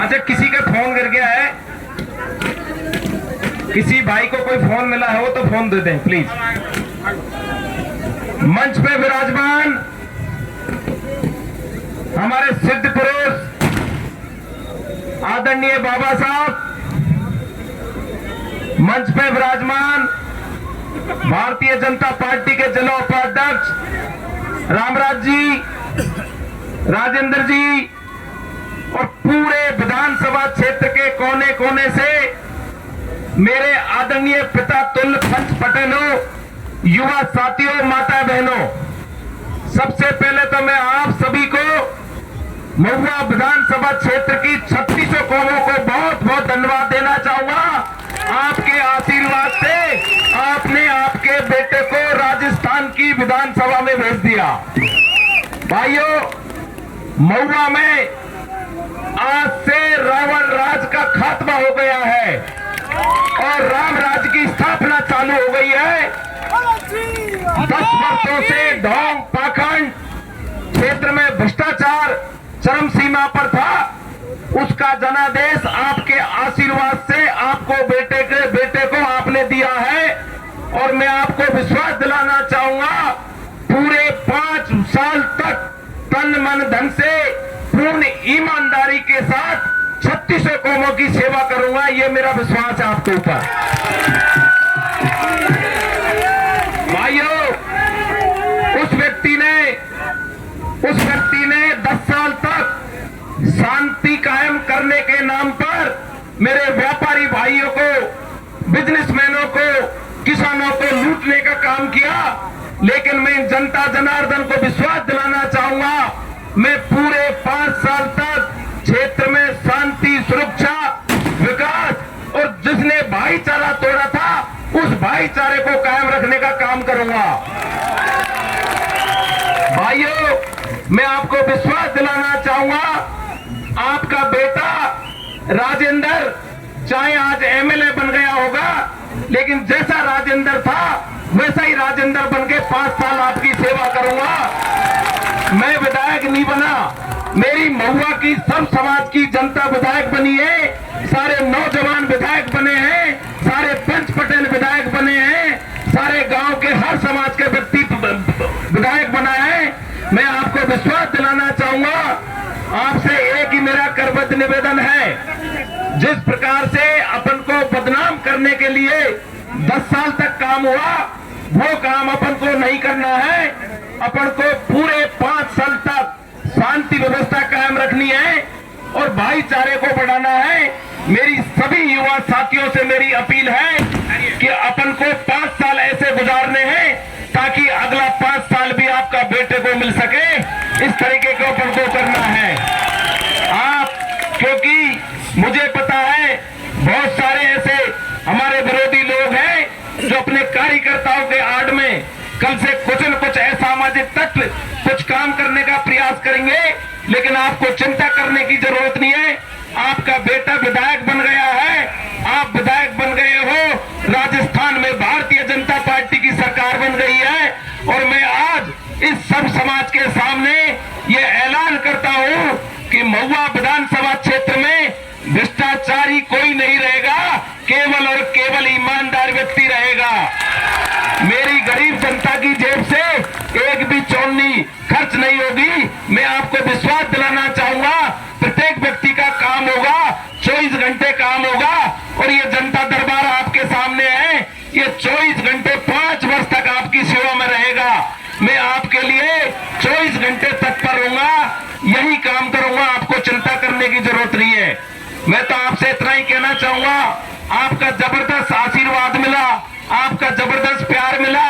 अच्छा, किसी का फोन कर गया है, किसी भाई को कोई फोन मिला हो तो फोन दे दें प्लीज। मंच पे विराजमान हमारे सिद्ध पुरुष आदरणीय बाबा साहब, मंच पे विराजमान भारतीय जनता पार्टी के जिला उपाध्यक्ष रामराज जी, राजेंद्र जी और पूरे विधानसभा क्षेत्र के कोने कोने से मेरे आदरणीय पिता तुल्य पंच पटेलों, युवा साथियों, माता बहनों, सबसे पहले तो मैं आप सभी को महुआ विधानसभा क्षेत्र की 36 कौमों को बहुत बहुत धन्यवाद देना चाहूंगा। आपके आशीर्वाद से आपने आपके बेटे को राजस्थान की विधानसभा में भेज दिया। भाइयों, महुआ में आज से रावण राज का खात्मा हो गया है और राम राज की स्थापना चालू हो गई है। 10 वर्षों से ढोंग पाखंड क्षेत्र में भ्रष्टाचार चरम सीमा पर था, उसका जनादेश आपके आशीर्वाद से आपको बेटे को आपने दिया है। और मैं आपको विश्वास दिलाना चाहूंगा, पूरे 5 साल तक तन मन धन से पूर्ण ईमानदारी के साथ 36 कौमों की सेवा करूंगा। ये मेरा विश्वास है आपके ऊपर। भाइयों, उस व्यक्ति ने 10 साल तक शांति कायम करने के नाम पर मेरे व्यापारी भाइयों को, बिजनेसमैनों को, किसानों को लूटने का काम किया। लेकिन मैं जनता जनार्दन को विश्वास दिलाना चाहूंगा, मैं पूरे 5 साल तक क्षेत्र में शांति, सुरक्षा, विकास और जिसने भाईचारा तोड़ा था उस भाईचारे को कायम रखने का काम करूंगा। भाइयों, मैं आपको विश्वास दिलाना चाहूंगा, आपका बेटा राजेंद्र चाहे आज एमएलए बन गया होगा, लेकिन जैसा राजेंद्र था वैसा ही राजेंद्र बन के 5 साल आपकी सेवा करूंगा। मैं विधायक नहीं बना, मेरी महुआ की सब समाज की जनता विधायक बनी है, सारे नौजवान विधायक बने हैं, सारे पंच पटेल विधायक बने हैं, सारे गांव के हर समाज के व्यक्ति विधायक बना है। मैं आपको विश्वास दिलाना चाहूंगा, आपसे एक ही मेरा करबद्ध निवेदन है, जिस प्रकार से अपन को बदनाम करने के लिए 10 साल तक काम हुआ, वो काम अपन को नहीं करना है। अपन को पूरे 5 साल तक शांति व्यवस्था कायम रखनी है और भाईचारे को बढ़ाना है। मेरी सभी युवा साथियों से मेरी अपील है कि अपन को 5 साल ऐसे गुजारने हैं ताकि अगला 5 साल भी आपका बेटे को मिल सके। इस तरीके को अपन को करना है क्योंकि मुझे पता है बहुत सारे ऐसे हमारे विरोधी लोग हैं जो अपने कार्यकर्ताओं के आड़ में कल से कुछ न कुछ असामाजिक तत्व कुछ काम करने का प्रयास करेंगे। लेकिन आपको चिंता करने की जरूरत नहीं है, आपका बेटा विधायक बन गया है, आप विधायक बन गए हो, राजस्थान में भारतीय जनता पार्टी की सरकार बन गई है। और मैं आज इस सब समाज के सामने ये ऐलान करता हूं कि महुआ विधानसभा क्षेत्र में भ्रष्टाचारी कोई नहीं रहेगा, केवल और केवल ईमानदार व्यक्ति रहेगा। मेरी गरीब जनता की जेब से एक भी चौनी खर्च नहीं होगी। मैं आपको विश्वास दिलाना चाहूंगा, प्रत्येक व्यक्ति का काम होगा, 24 घंटे काम होगा। और ये जनता दरबार आपके सामने है, ये 24 घंटे 5 वर्ष तक आपकी सेवा में रहेगा। मैं आपके लिए 24 घंटे तत्पर रहूंगा, यही काम करूंगा, आपको चिंता करने की जरूरत नहीं है। मैं तो आपसे इतना ही कहना चाहूंगा, आपका जबरदस्त आशीर्वाद मिला, आपका जबरदस्त प्यार मिला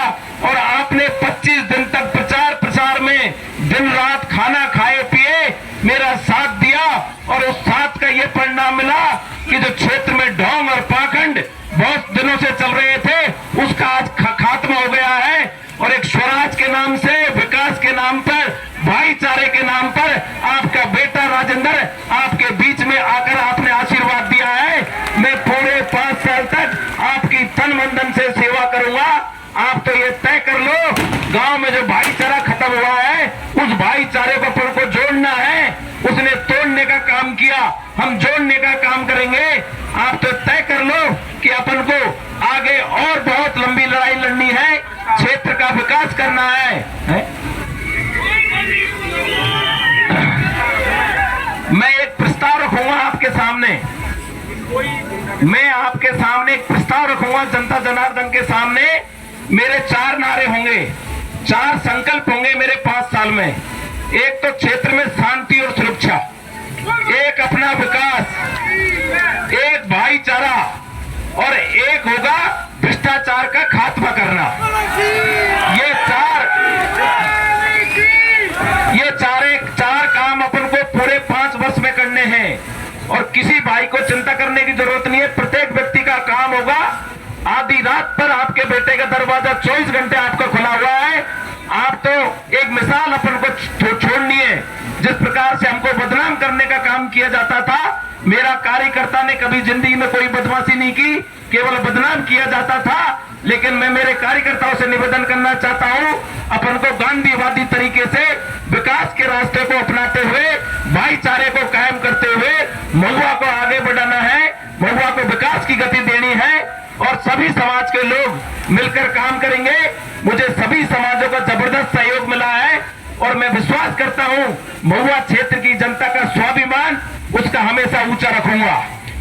और आपने 25 दिन तक प्रचार प्रसार में दिन रात खाना खाए पिए मेरा साथ दिया। और उस साथ का ये परिणाम मिला कि जो क्षेत्र में ढोंग और पाखंड बहुत दिनों से चल रहे थे, उसका आज खात्मा हो गया है। और एक स्वराज के नाम से, विकास के नाम पर, भाईचारे के नाम पर आपका बेटा राजेंद्र आपके बीच में आकर आपने आशीर्वाद दिया है। मैं पूरे 5 साल तक आपकी तन मन धन से सेवा करूंगा। आप तो ये तय कर लो, गांव में जो भाईचारा खत्म हुआ है उस भाईचारे को अपन को जोड़ना है। उसने तोड़ने का काम किया, हम जोड़ने का काम करेंगे। आप तो तय कर लो कि अपन को आगे और बहुत लंबी लड़ाई लड़नी है, क्षेत्र का विकास करना है? मैं एक प्रस्ताव रखूंगा आपके सामने, मैं आपके सामने एक प्रस्ताव रखूंगा जनता जनार्दन के सामने। मेरे 4 नारे होंगे, 4 संकल्प होंगे मेरे 5 साल में। एक तो क्षेत्र में शांति और सुरक्षा, एक अपना विकास, एक भाईचारा और एक होगा भ्रष्टाचार का खात्मा करना। ये चार काम अपन को पूरे 5 वर्ष में करने हैं और किसी भाई को चिंता करने की जरूरत नहीं है। प्रत्येक व्यक्ति का काम होगा। आधी रात पर आपके बेटे का दरवाजा 24 घंटे आपका खुला हुआ है। आप तो एक मिसाल अपन को छोड़नी है। जिस प्रकार से हमको बदनाम करने का काम किया जाता था, मेरा कार्यकर्ता ने कभी जिंदगी में कोई बदमाशी नहीं की, केवल बदनाम किया जाता था। लेकिन मैं मेरे कार्यकर्ताओं से निवेदन करना चाहता हूं, अपन को गांधीवादी तरीके से विकास के रास्ते को अपनाते हुए, भाईचारे को कायम करते हुए महुआ को आगे बढ़ाना है, महुआ को विकास की गति देनी है और सभी समाज के लोग मिलकर काम करेंगे। मुझे सभी समाजों का जबरदस्त सहयोग मिला है और मैं विश्वास करता हूं महुआ क्षेत्र की जनता का स्वाभिमान उसका हमेशा ऊंचा रखूंगा,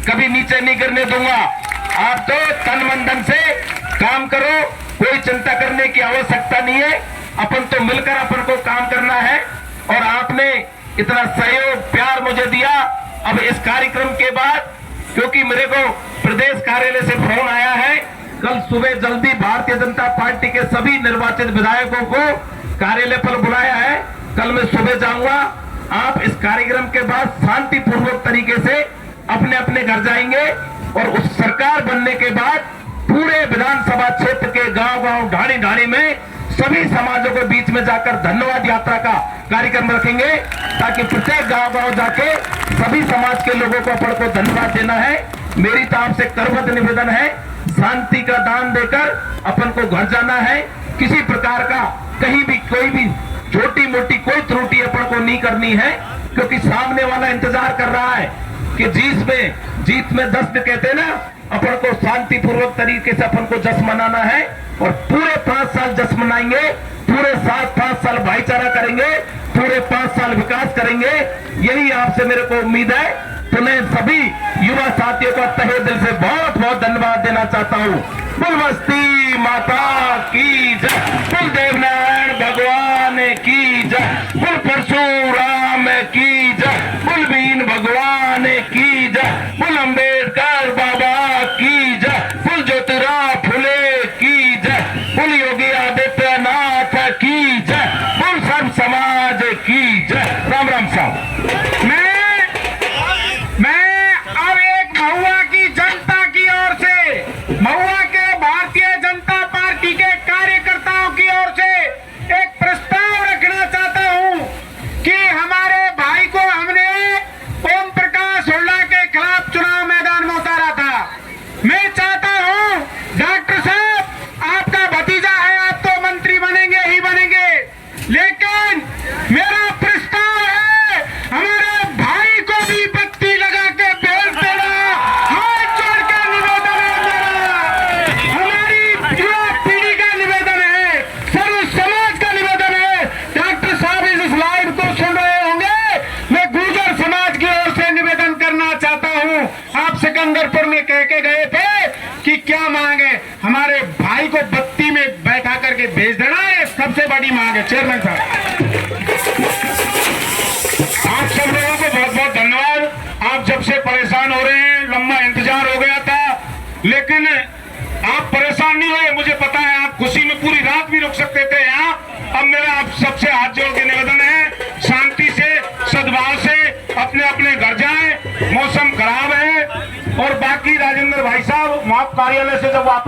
कभी नीचे नहीं करने दूंगा। आप तो तन मन धन से काम करो, कोई चिंता करने की आवश्यकता नहीं है। अपन तो मिलकर अपन को काम करना है और आपने इतना सहयोग प्यार मुझे दिया। अब इस कार्यक्रम के बाद, क्योंकि मेरे को प्रदेश कार्यालय से फोन आया है, कल सुबह जल्दी भारतीय जनता पार्टी के सभी निर्वाचित विधायकों को कार्यालय पर बुलाया है। कल मैं सुबह जाऊंगा। आप इस कार्यक्रम के बाद शांतिपूर्वक तरीके से अपने अपने घर जाएंगे और उस सरकार बनने के बाद पूरे विधानसभा क्षेत्र के गांव-गांव, ढाणी-ढाणी में सभी समाजों के बीच में जाकर धन्यवाद यात्रा का कार्यक्रम रखेंगे, ताकि प्रत्येक गांव-गांव जाके सभी समाज के लोगों को अपन को धन्यवाद देना है। मेरी तो आपसे करबद्ध निवेदन है, शांति का दान देकर अपन को घर जाना है। किसी प्रकार का कहीं भी कोई भी छोटी मोटी कोई त्रुटि अपन को नहीं करनी है, क्योंकि सामने वाला इंतजार कर रहा है कि जीत में जश्न कहते हैं ना, अपन को शांतिपूर्वक तरीके से अपन को जश्न मनाना है और पूरे 5 साल जश्न मनाएंगे, पूरे 5 साल भाईचारा करेंगे, पूरे 5 साल विकास करेंगे। यही आपसे मेरे को उम्मीद है। तो मैं सभी युवा साथियों का तहे दिल से बहुत बहुत धन्यवाद देना चाहता हूँ। बुलमस्ती माता की जय, बुल देवनारायण भगवान की जय, बुल परशुराम की जय, बुल बीन भगवान की जय, बुल अम्बेडकर बाबा की जय, बुल ज्योतिराव फुले की जय, बुल योगी आदित्यनाथ की जय, बुल सर्व समाज की जय। राम राम साहब। मैं अब एक महुआ की जनता की ओर से, महुआ के भारतीय जनता पार्टी के कार्यकर्ताओं की ओर से एक प्रस्ताव रखना चाहता हूं कि हमारे भाई को हमने ओम प्रकाश हुड्डा के खिलाफ चुनाव मैदान में उतारा था। मैं चाहता हूं डॉक्टर साहब, आपका भतीजा है, आप तो मंत्री बनेंगे ही बनेंगे, लेकिन मेरा प्रस्ताव है हमारे भाई को भी बत्ती लगा के भेज देना। हाथ जोड़ के निवेदन है मेरा, हमारी युवा पीढ़ी का निवेदन है, सर्व समाज का निवेदन है। डॉक्टर साहब इस लाइव को सुन रहे होंगे, मैं गुर्जर समाज की ओर से निवेदन करना चाहता हूं। आप सिकंदरपुर में कह के गए थे कि क्या मांग है, हमारे भाई को बत्ती में बैठा करके भेज देना, ये सबसे बड़ी मांग है। चेयरमैन साहब, आप सब लोगों को बहुत बहुत धन्यवाद। आप जब से परेशान हो रहे हैं, लंबा इंतजार हो गया था, लेकिन आप परेशान नहीं हुए। मुझे पता है आप खुशी में पूरी रात भी रुक सकते थे यहाँ। अब मेरा आप सबसे हाथ जोड़ के निवेदन है, शांति से, सद्भाव से अपने अपने घर जाएं। मौसम खराब है और बाकी राजेंद्र भाई साहब, वहां कार्यालय से जब वापस